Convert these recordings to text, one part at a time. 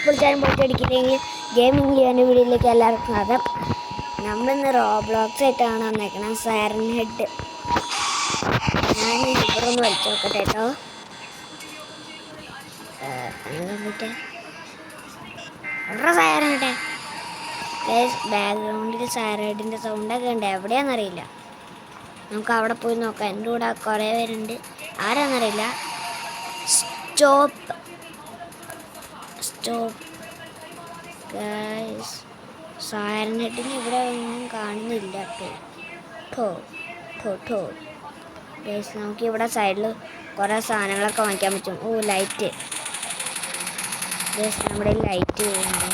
പൊളിച്ചാലും പൊളിച്ചടിക്കില്ലെങ്കിൽ gaming ചെയ്യാൻ വീഡിയോയിലേക്ക് എല്ലാവർക്കും സ്വാഗതം. നമ്മളിന്ന് റോബ്ലോക്സ് ആയിട്ടാണ് വന്നേക്കണം. സൈറൻ ഹെഡ് ഞാൻ ഇവരൊന്ന് വലിച്ചു നോക്കട്ടെ കേട്ടോ. എവിടെ സൈറൻ ഹെഡ്? ബാക്ക്ഗ്രൗണ്ടിൽ സൈറൻ ഹെഡിൻ്റെ സൗണ്ടൊക്കെ ഉണ്ട്. എവിടെയാണെന്നറിയില്ല. നമുക്ക് അവിടെ പോയി നോക്കാം. എൻ്റെ കൂടെ കുറേ പേരുണ്ട്. ആരാന്നറിയില്ല. സ്റ്റോപ്പ് ഗൈസ്, സൈറൻ ഹെഡിന് ഇവിടെ ഒന്നും കാണുന്നില്ല കേട്ടോ. ഗൈസ്, നമുക്ക് ഇവിടെ സൈഡിൽ കുറേ സാധനങ്ങളൊക്കെ വാങ്ങിക്കാൻ പറ്റും. ഓ, ലൈറ്റ്. ഗൈസ്, നമ്മുടെ ലൈറ്റ് വരുന്നുണ്ട്.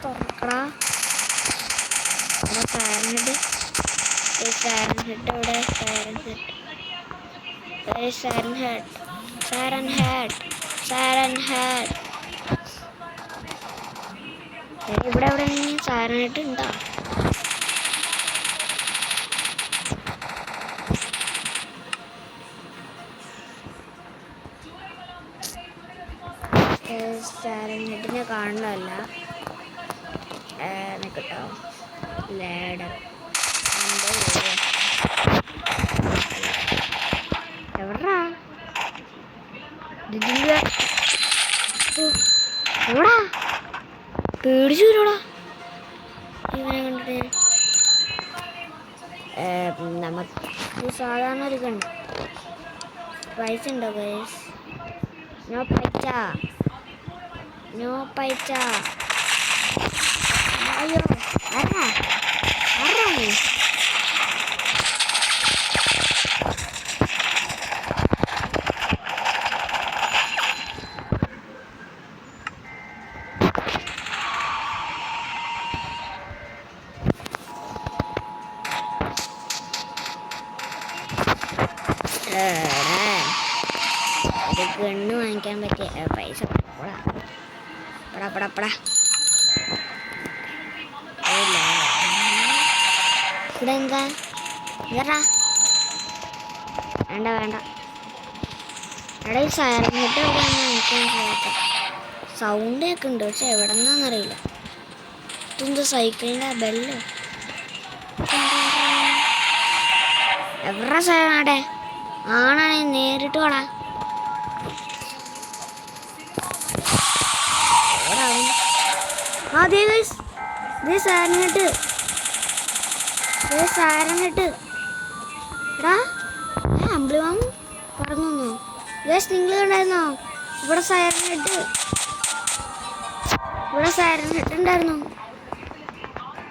തുറക്കടാ. സൈറൻ ഹെഡ് ഇവിടെ. സൈറൻ ഹെഡ് ഇവിടെ എവിടെയെങ്കിലും സൈറൻ ഹെഡ് ഉണ്ടോ? സൈറൻ ഹെഡിനെ കാണണമല്ല കേട്ടോ. ലാഡർ എവിടാ? എവിടാ? പേടിച്ചു വരൂടാ ഇവനെ കണ്ടിട്ട്. നമുക്ക് സാധാരണ ഒരു കണ്ട് പൈസ ഉണ്ടോ ഗൈസ്? നോ പൈസ. അയ്യോ, ആരാ നീ? ഗണ്ണ് വാങ്ങിക്കാൻ പറ്റിയ പൈസ പടാ. ഇവിടെ എന്താ? വേണ്ട. എടാ, ഈ സൈറൻ ഹെഡ് എവിടെയാണെന്ന് എനിക്ക് മനസ്സിലാക്കാം. സൗണ്ട് ഒക്കെ ഉണ്ട്, പക്ഷെ എവിടെ നിന്നാന്നറിയില്ല. ഇതെന്താ സൈക്കിളിൻ്റെ ബെല്ലോ? എവിടെ സൈറൻ ഹെഡ് ആണാണെങ്കിൽ നേരിട്ട് പോടാ. സൈറൻ ഹെഡ് എടാ, അമ്പിളിമാമ പറഞ്ഞു. ഗൈസ്, നിങ്ങൾ കണ്ടായിരുന്നോ? ഇവിടെ സൈറൻ ഹെഡ് ഉണ്ടായിരുന്നു.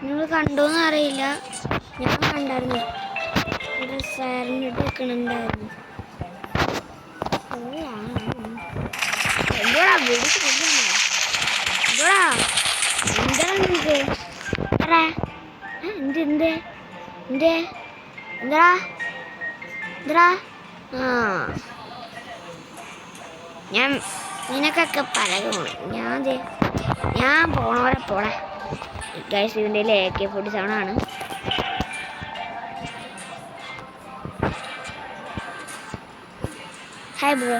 നിങ്ങൾ കണ്ടോന്ന് അറിയില്ല, ഞാൻ കണ്ടായിരുന്നു. ഇവിടെ സൈറൻ ഹെഡ് വെക്കണുണ്ടായിരുന്നു. എന്താ നിനക്ക്? എന്താ ഞാൻ നിനക്കൊക്കെ പലകും. ഞാൻ പോണ പോലെ ഗൈസ്, ഇതിൻ്റെ AK-47 ആണ്. Hi bro.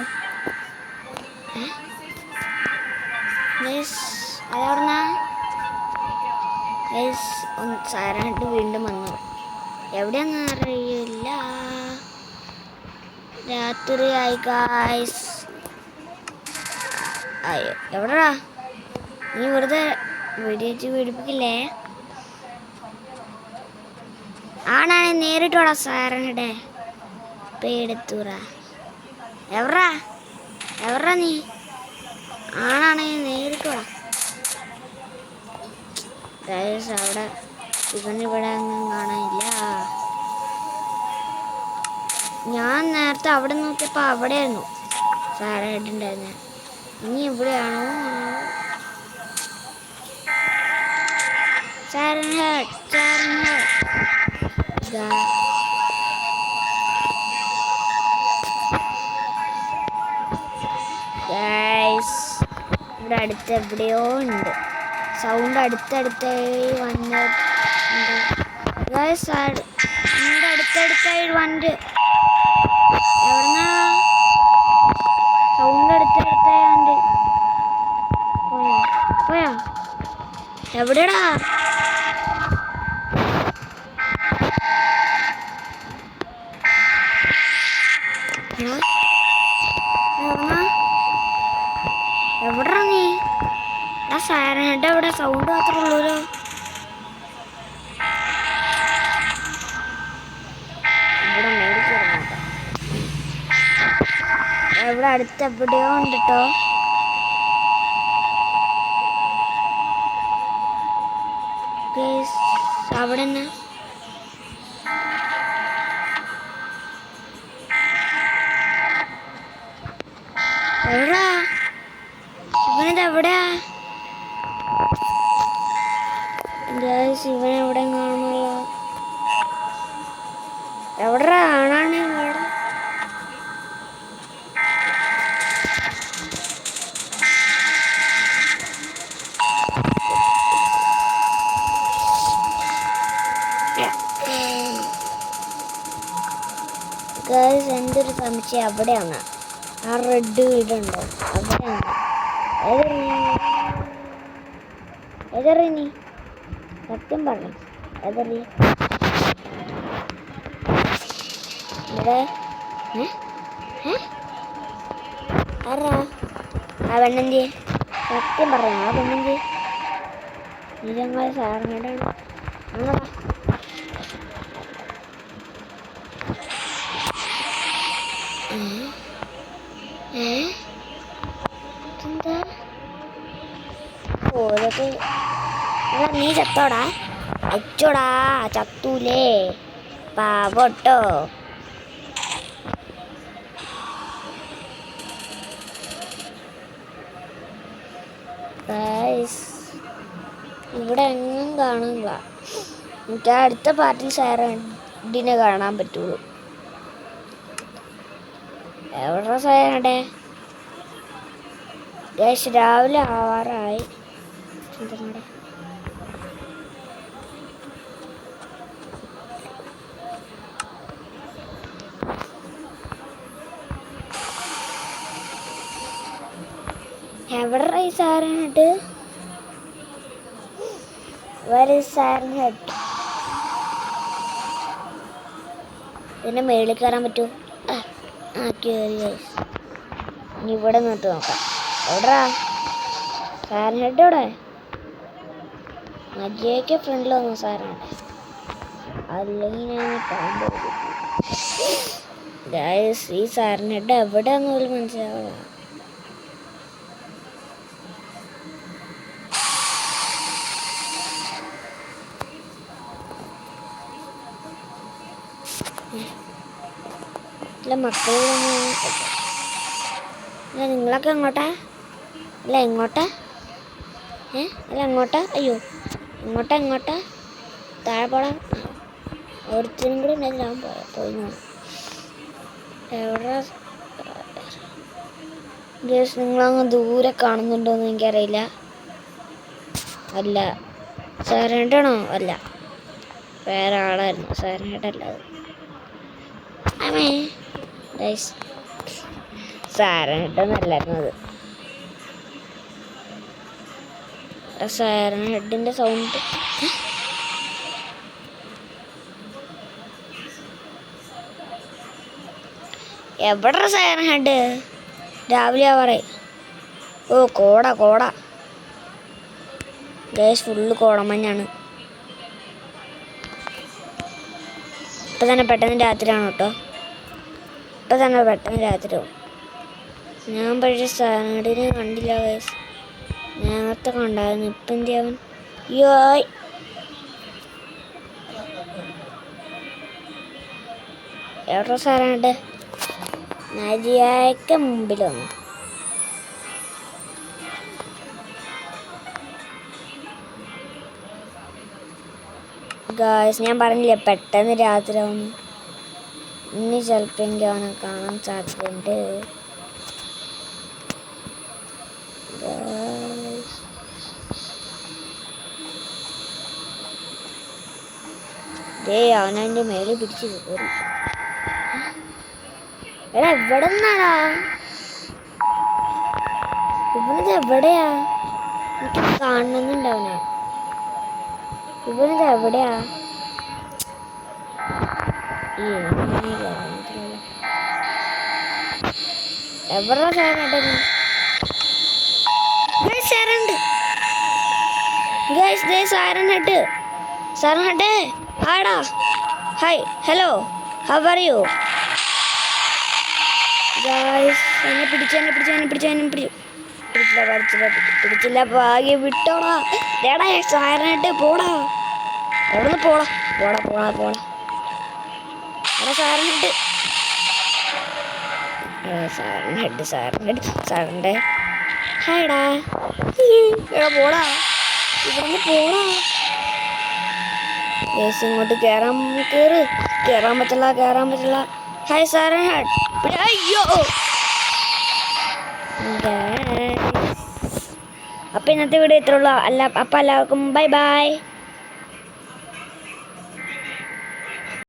അതെവിടുന്നാ? സൈറൻ ഹെഡ് വീണ്ടും വന്നു. എവിടെയാന്ന് അറിയില്ല. രാത്രിയായി ഗൈസ്. അയ്യോ, എവിടെടാ നീ? വെറുതെ വെടിവെച്ച് പീഡിപ്പിക്കില്ലേ? ആണാണെ നേരിട്ടോടാ സൈറൻ ഹെഡേ. പേടെത്തൂറ. എവിടാ നീ? ആണാണെങ്കിൽ നേരിട്ടോടാ ഗൈസ്. അവിടെ ഇവനിവിടെ ഒന്നും കാണാനില്ല. ഞാൻ നേരത്തെ അവിടെ നോക്കിയപ്പോൾ അവിടെയായിരുന്നു സൈറൻ ഹെഡ് ഉണ്ടായിരുന്നത്. ഇനി എവിടെയാണോ? സൈറൻ ഹെഡ് ഗൈസ്, ഇവിടെ അടുത്ത് എവിടെയോ ഉണ്ട് സൗണ്ട് അടുത്തടുത്തായി വന്നിട്ടുണ്ട്. സൗണ്ട് അടുത്തടുത്തായി വന്നിട്ട് എവിടുന്നാ സൗണ്ട് അടുത്തടുത്തായി വന്നിട്ട് പോയാ എവിടെടാ? എവിടാ നീ? സാരനായിട്ട് എവിടെ? സൗണ്ട് മാത്രമേ ഉള്ളൂല്ലോ. ഇവിടെ അടുത്ത് എവിടെയോ ഉണ്ട് കേട്ടോ. അവിടെ തന്നെ എവിടാ? ഇവനത് എവിടെയാ? ഇവൻ എവിടെ കാണുമല്ലോ. എവിടാ കാണാണ്? എൻ്റെ ഒരു സംശയം അവിടെയാണ്. ആ റെഡ് വീടുണ്ടോ അവിടെയാണ്. എതറി സത്യം പറഞ്ഞു. എതറി ആരാ ആ പെണ്ണന്തി? സത്യം പറയാം, ആ പെണ്ണന്തി നിരങ്ങൾ സാറിനോട് അങ്ങനെ എന്താ ഓരൊക്കെ നീ ചത്തോടാ? അച്ചോടാ ചത്തൂലേ പാവട്ടോ. ഇവിടെ എങ്ങും കാണില്ല. എനിക്ക് അടുത്ത പാർട്ടിൽ സാറിനെ കാണാൻ പറ്റുള്ളൂ. എവിടെ സാറേ? രാവിലെ ആവാറായി. എവിടെ ഈ സാറിനിട്ട്? ഇതിൻ്റെ മേളിൽ കയറാൻ പറ്റുമോ? കയറി. ഇനി ഇവിടെ നിന്നിട്ട് നോക്കാം. എവിടാ സാറിനിട്ട്? ഇവിടെ മജിയൊക്കെ ഫ്രണ്ടിൽ വന്നു സാറിനുണ്ട്. അല്ലെങ്കിൽ ഞാൻ കാണുമ്പോൾ ഈ സാറിനിട്ട് എവിടെയാന്ന് പോലും മനസ്സിലാവില്ല. ഇല്ല മക്കളൊന്നും ഇല്ല. നിങ്ങളൊക്കെ എങ്ങോട്ടാ? അല്ല എങ്ങോട്ടാ? അല്ല എങ്ങോട്ടാ? അയ്യോ എങ്ങോട്ടാ? താഴെ പോടാ. ഒരുത്തിനും കൂടി ഉണ്ടെങ്കിൽ ഞാൻ പോയി എവിടെ? നിങ്ങളങ്ങ് ദൂരെ കാണുന്നുണ്ടോയെന്ന് എനിക്കറിയില്ല. അല്ല സാറിനായിട്ടാണോ? അല്ല വേറെ ആളായിരുന്നു. സാറിനായിട്ടല്ല സാറിനായിട്ടൊന്നല്ലായിരുന്നു അത്. സാറിന് ഹെഡിൻ്റെ സൗണ്ട് എവിടെ? സാറിന് ഹെഡ് രാവിലെ പറയും. ഓ കോട ഗൈസ് ഫുള്ള് കോടമഞ്ഞാണ്. ഇപ്പം തന്നെ പെട്ടെന്ന് രാത്രിയാണ് കേട്ടോ. പെട്ടെന്ന് രാത്രിയാവും. ഞാൻ പക്ഷേ സാറിനെ കണ്ടില്ല ഗൈസ്. നേരത്തെ കണ്ടായിരുന്നു. ഇപ്പം എന്ത് ചെയ്യാൻ? യോയ് എവിടെ സാറാണ്ട്? നരിയായൊക്കെ മുമ്പിൽ വന്നു. ഗായ്സ് ഞാൻ പറഞ്ഞില്ലേ പെട്ടെന്ന് രാത്രിയാവുന്നു. ഇനി ചിലപ്പോൾ എനിക്ക് അവനെ കാണാൻ സാധ്യതയുണ്ട്. അവനവൻ്റെ മേലെ പിടിച്ച് കയറി. എടാ എവിടെ നിന്നാടാ ഇവനത്? എവിടെയാ? എനിക്ക് കാണുന്നുണ്ട് അവനെ. ഇവനത് എവിടെയാ? എവിടെ സാധനം സാറിനട്ട് ആടാ. Hi, hello, how are you guys? എന്നെ പിടിച്ചില്ല ഭാഗ്യം വിട്ടോടാ. എടാ സാറിനട്ട് പോടാ. എവിടെ നിന്ന് പോടാ. എടാ സാറിൻ്റെ ഹായ്ടാ. എടാ പോടാ, ഇവിടുന്ന് പോടാ. ഇങ്ങോട്ട് കയറാൻ പറ്റില്ല. ഹായ് സാറിനട്ട്. അയ്യോ. അപ്പം ഇന്നത്തെ വീഡിയോ ഇത്രയുള്ളൂ. അപ്പം എല്ലാവർക്കും ബൈ.